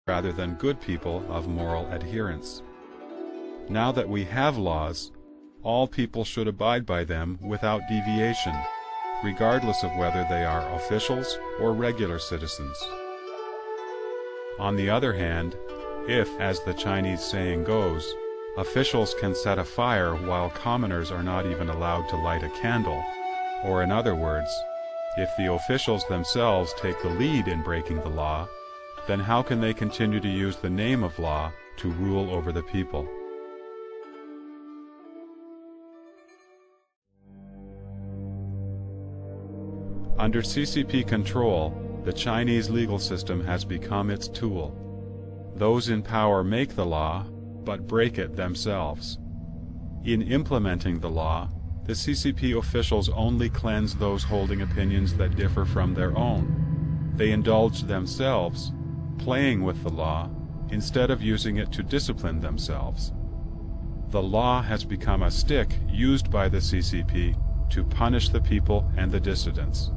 rather than good people of moral adherence. Now that we have laws, all people should abide by them without deviation, regardless of whether they are officials or regular citizens. On the other hand, if, as the Chinese saying goes, officials can set a fire while commoners are not even allowed to light a candle, or in other words, if the officials themselves take the lead in breaking the law, then how can they continue to use the name of law to rule over the people? Under CCP control, the Chinese legal system has become its tool. Those in power make the law, but break it themselves. In implementing the law, the CCP officials only cleanse those holding opinions that differ from their own. They indulge themselves, playing with the law, instead of using it to discipline themselves. The law has become a stick used by the CCP to punish the people and the dissidents.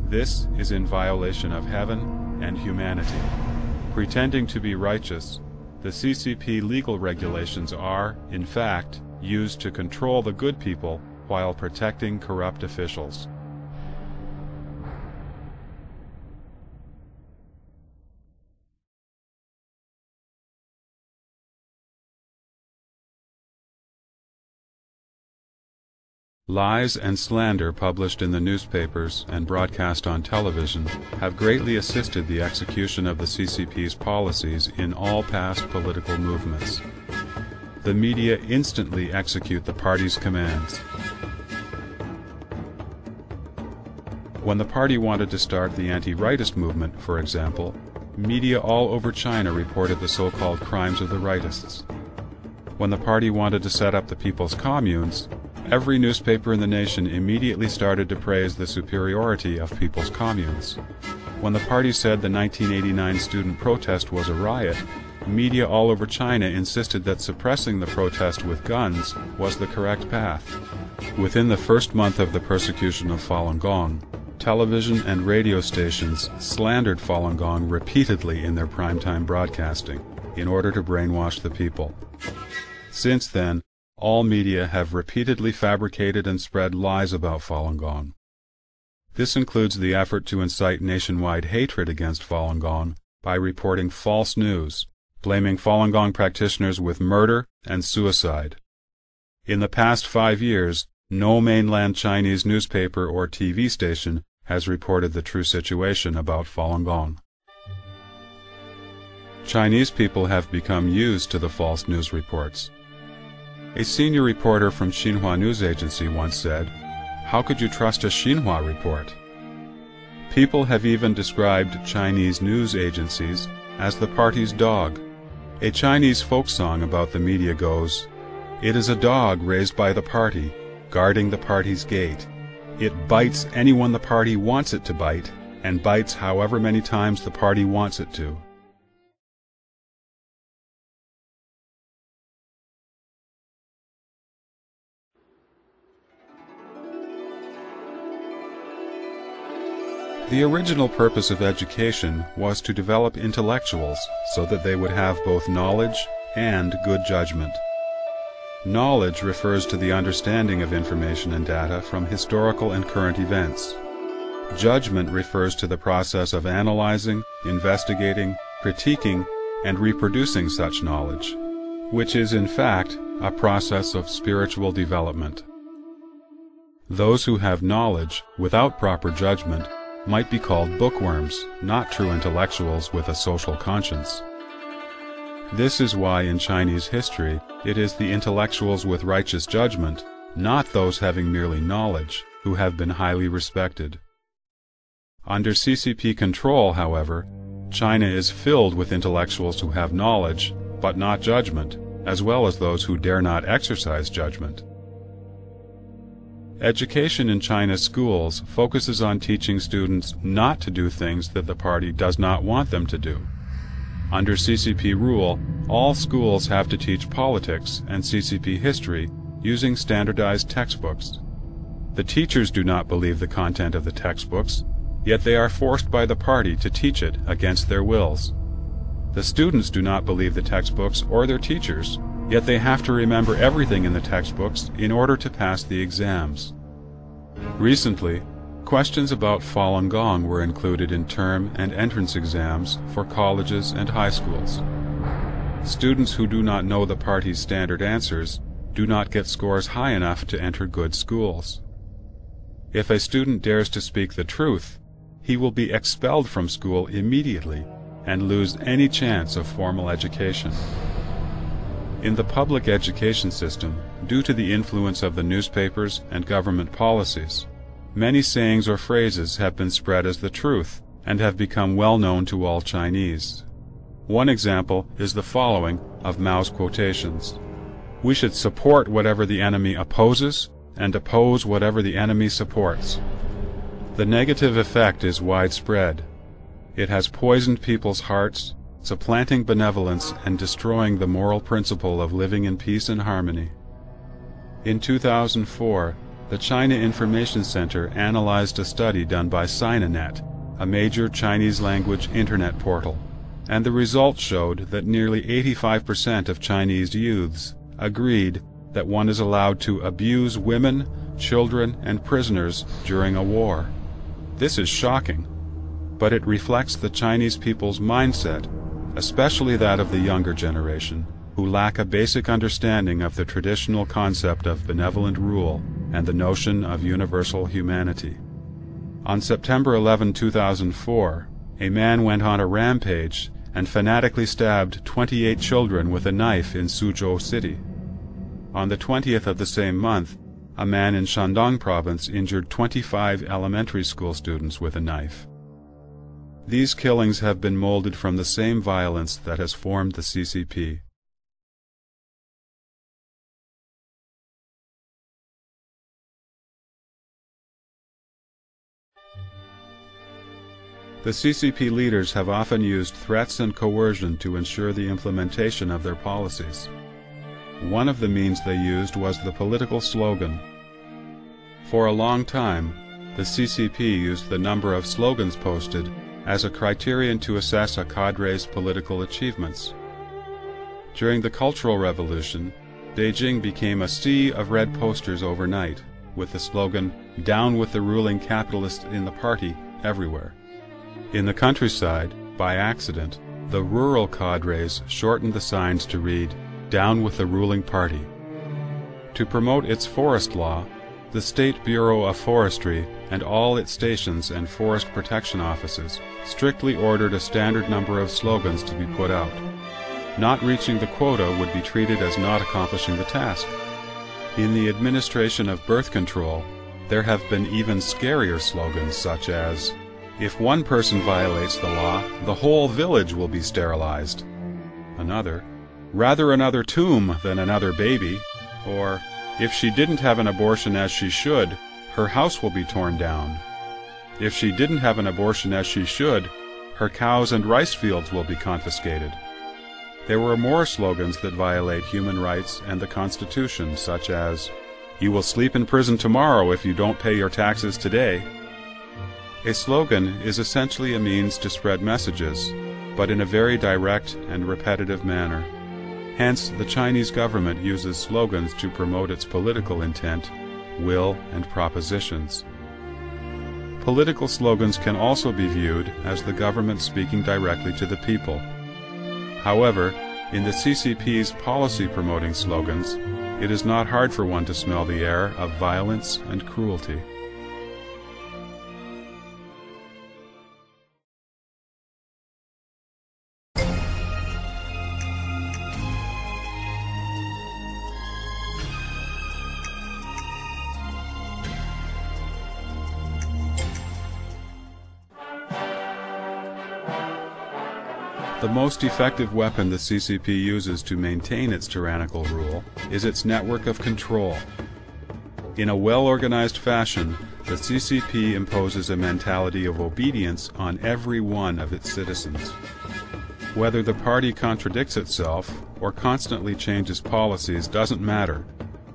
This is in violation of heaven and humanity. Pretending to be righteous, the CCP legal regulations are, in fact, used to control the good people while protecting corrupt officials. Lies and slander published in the newspapers and broadcast on television have greatly assisted the execution of the CCP's policies in all past political movements. The media instantly execute the party's commands. When the party wanted to start the anti-rightist movement, for example, media all over China reported the so-called crimes of the rightists. When the party wanted to set up the People's Communes, every newspaper in the nation immediately started to praise the superiority of People's Communes. When the party said the 1989 student protest was a riot, media all over China insisted that suppressing the protest with guns was the correct path. Within the first month of the persecution of Falun Gong, television and radio stations slandered Falun Gong repeatedly in their primetime broadcasting in order to brainwash the people. Since then, all media have repeatedly fabricated and spread lies about Falun Gong. This includes the effort to incite nationwide hatred against Falun Gong by reporting false news, blaming Falun Gong practitioners with murder and suicide. In the past 5 years, no mainland Chinese newspaper or TV station has reported the true situation about Falun Gong. Chinese people have become used to the false news reports. A senior reporter from Xinhua News Agency once said, "How could you trust a Xinhua report?" People have even described Chinese news agencies as the party's dog. A Chinese folk song about the media goes, "It is a dog raised by the party, guarding the party's gate. It bites anyone the party wants it to bite, and bites however many times the party wants it to." The original purpose of education was to develop intellectuals so that they would have both knowledge and good judgment. Knowledge refers to the understanding of information and data from historical and current events. Judgment refers to the process of analyzing, investigating, critiquing, and reproducing such knowledge, which is in fact a process of spiritual development. Those who have knowledge without proper judgment might be called bookworms, not true intellectuals with a social conscience. This is why in Chinese history it is the intellectuals with righteous judgment, not those having merely knowledge, who have been highly respected. Under CCP control, however, China is filled with intellectuals who have knowledge, but not judgment, as well as those who dare not exercise judgment. Education in China's schools focuses on teaching students not to do things that the party does not want them to do. Under CCP rule, all schools have to teach politics and CCP history using standardized textbooks. The teachers do not believe the content of the textbooks, yet they are forced by the party to teach it against their wills. The students do not believe the textbooks or their teachers, yet they have to remember everything in the textbooks in order to pass the exams. Recently, questions about Falun Gong were included in term and entrance exams for colleges and high schools. Students who do not know the party's standard answers do not get scores high enough to enter good schools. If a student dares to speak the truth, he will be expelled from school immediately and lose any chance of formal education. In the public education system, due to the influence of the newspapers and government policies, many sayings or phrases have been spread as the truth and have become well known to all Chinese. One example is the following of Mao's quotations: "We should support whatever the enemy opposes and oppose whatever the enemy supports." The negative effect is widespread. It has poisoned people's hearts, supplanting benevolence and destroying the moral principle of living in peace and harmony. In 2004, the China Information Center analyzed a study done by Sinanet, a major Chinese-language internet portal, and the results showed that nearly 85% of Chinese youths agreed that one is allowed to abuse women, children, and prisoners during a war. This is shocking, but it reflects the Chinese people's mindset, especially that of the younger generation, who lack a basic understanding of the traditional concept of benevolent rule and the notion of universal humanity. On September 11, 2004, a man went on a rampage and fanatically stabbed 28 children with a knife in Suzhou City. On the 20th of the same month, a man in Shandong province injured 25 elementary school students with a knife. These killings have been molded from the same violence that has formed the CCP. The CCP leaders have often used threats and coercion to ensure the implementation of their policies. One of the means they used was the political slogan. For a long time, the CCP used the number of slogans posted as a criterion to assess a cadre's political achievements. During the Cultural Revolution, Beijing became a sea of red posters overnight, with the slogan, "Down with the ruling capitalists in the party," everywhere. In the countryside, by accident, the rural cadres shortened the signs to read, "Down with the ruling party." To promote its forest law, the State Bureau of Forestry and all its stations and forest protection offices strictly ordered a standard number of slogans to be put out. Not reaching the quota would be treated as not accomplishing the task. In the administration of birth control, there have been even scarier slogans such as, "If one person violates the law, the whole village will be sterilized." Another, "Rather another tomb than another baby," or, "If she didn't have an abortion as she should, her house will be torn down. If she didn't have an abortion as she should, her cows and rice fields will be confiscated." There were more slogans that violate human rights and the Constitution, such as, "You will sleep in prison tomorrow if you don't pay your taxes today." A slogan is essentially a means to spread messages, but in a very direct and repetitive manner. Hence, the Chinese government uses slogans to promote its political intent, will, and propositions. Political slogans can also be viewed as the government speaking directly to the people. However, in the CCP's policy-promoting slogans, it is not hard for one to smell the air of violence and cruelty. The most effective weapon the CCP uses to maintain its tyrannical rule is its network of control. In a well-organized fashion, the CCP imposes a mentality of obedience on every one of its citizens. Whether the party contradicts itself or constantly changes policies doesn't matter,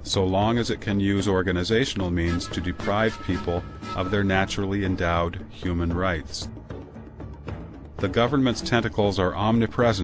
so long as it can use organizational means to deprive people of their naturally endowed human rights. The government's tentacles are omnipresent